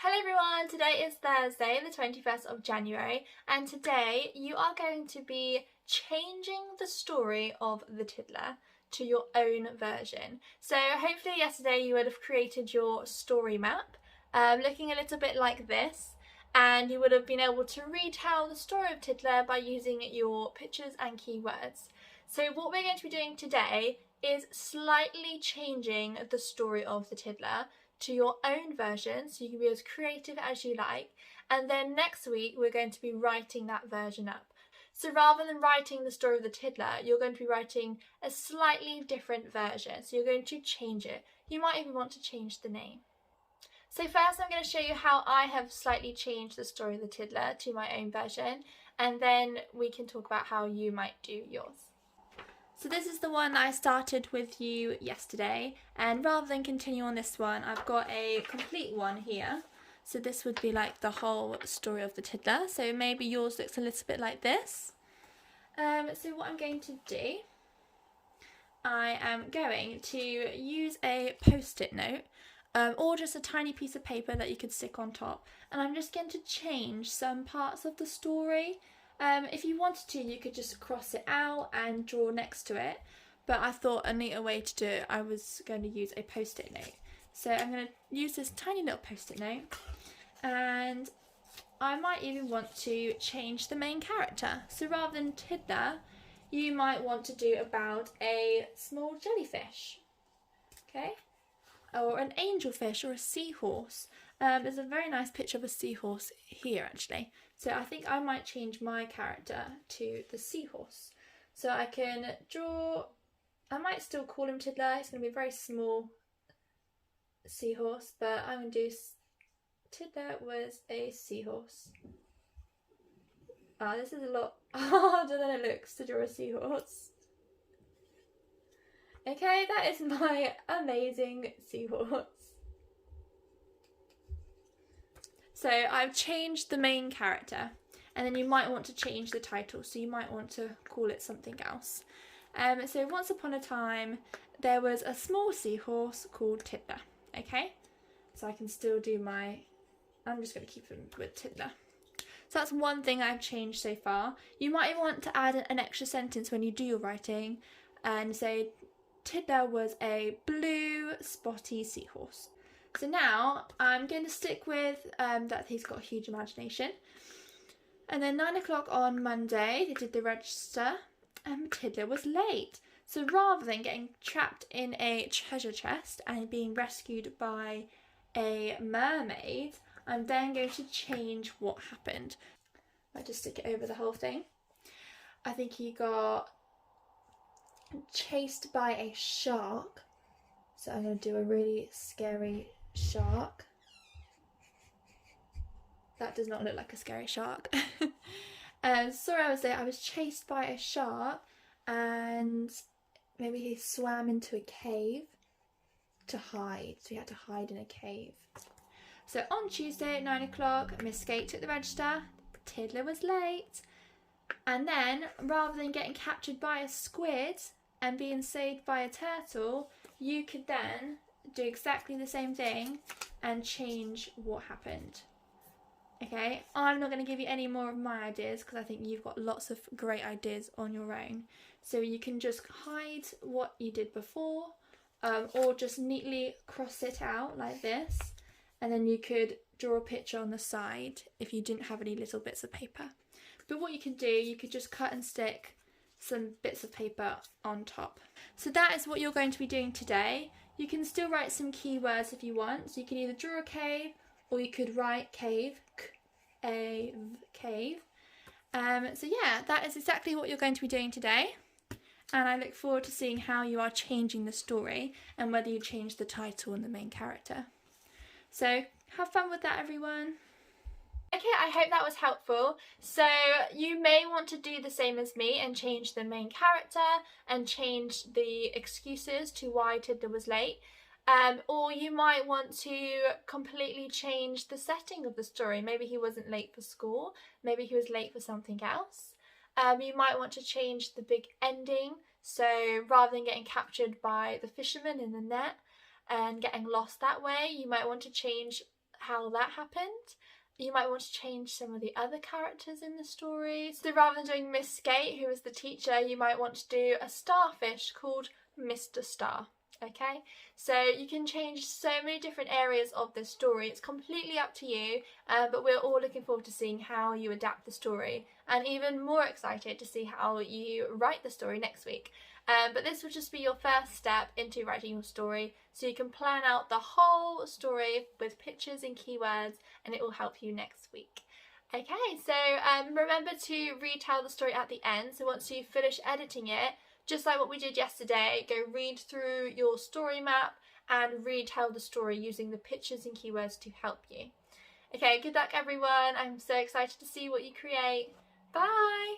Hello everyone, today is Thursday the 21st of January and today you are going to be changing the story of the Tiddler to your own version. So hopefully yesterday you would have created your story map looking a little bit like this, and you would have been able to retell the story of Tiddler by using your pictures and keywords. So what we're going to be doing today is slightly changing the story of the Tiddler to your own version, so you can be as creative as you like, and then next week we're going to be writing that version up. So rather than writing the story of the Tiddler, you're going to be writing a slightly different version, so you're going to change it. You might even want to change the name. So first I'm going to show you how I have slightly changed the story of the Tiddler to my own version, and then we can talk about how you might do yours. So this is the one that I started with you yesterday, and rather than continue on this one, I've got a complete one here. So this would be like the whole story of the Tiddler, so maybe yours looks a little bit like this. So what I'm going to do, I am going to use a post-it note, or just a tiny piece of paper that you could stick on top, and I'm just going to change some parts of the story. If you wanted to, you could just cross it out and draw next to it, but I thought a neater way to do it, I was going to use a post-it note. So I'm going to use this tiny little post-it note, and I might even want to change the main character. So rather than Tiddler, you might want to do about a small jellyfish, okay? Or an angelfish or a seahorse. There's a very nice picture of a seahorse here actually. So I think I might change my character to the seahorse. So I can draw, I might still call him Tiddler, it's going to be a very small seahorse, but I'm going to do Tiddler was a seahorse. This is a lot harder than it looks to draw a seahorse. Okay, that is my amazing seahorse. So I've changed the main character, and then you might want to change the title, so you might want to call it something else. So once upon a time there was a small seahorse called Tiddler, okay? So I can still do I'm just going to keep him with Tiddler. So that's one thing I've changed so far. You might want to add an extra sentence when you do your writing and say Tiddler was a blue spotty seahorse. So now I'm going to stick with that he's got a huge imagination. And then 9 o'clock on Monday they did the register and Tiddler was late. So rather than getting trapped in a treasure chest and being rescued by a mermaid, I'm then going to change what happened. I just stick it over the whole thing. I think he got chased by a shark, so I'm going to do a really scary shark. That does not look like a scary shark. Sorry, I was chased by a shark, and maybe he swam into a cave to hide, so he had to hide in a cave. So on Tuesday at 9 o'clock, Miss Skate took the register, Tiddler was late, and then rather than getting captured by a squid and being saved by a turtle, you could then do exactly the same thing and change what happened. Okay, I'm not going to give you any more of my ideas because I think you've got lots of great ideas on your own. So you can just hide what you did before, or just neatly cross it out like this, and then you could draw a picture on the side if you didn't have any little bits of paper. But what you can do, you could just cut and stick some bits of paper on top. So that is what you're going to be doing today. You can still write some keywords if you want. So you can either draw a cave, or you could write cave, cave. So yeah, that is exactly what you're going to be doing today. And I look forward to seeing how you are changing the story and whether you change the title and the main character. So have fun with that, everyone. Okay, I hope that was helpful. So you may want to do the same as me and change the main character and change the excuses to why Tiddler was late. Or you might want to completely change the setting of the story. Maybe he wasn't late for school, maybe he was late for something else. You might want to change the big ending, so rather than getting captured by the fisherman in the net and getting lost that way, you might want to change how that happened. You might want to change some of the other characters in the story. So rather than doing Miss Skate, who is the teacher, you might want to do a starfish called Mr. Star. Okay, so you can change so many different areas of this story. It's completely up to you, but we're all looking forward to seeing how you adapt the story, and even more excited to see how you write the story next week. But this will just be your first step into writing your story, so you can plan out the whole story with pictures and keywords, and it will help you next week. Okay, so remember to retell the story at the end. So once you finish editing it, just like what we did yesterday, go read through your story map and retell the story using the pictures and keywords to help you. Okay, good luck everyone. I'm so excited to see what you create. Bye!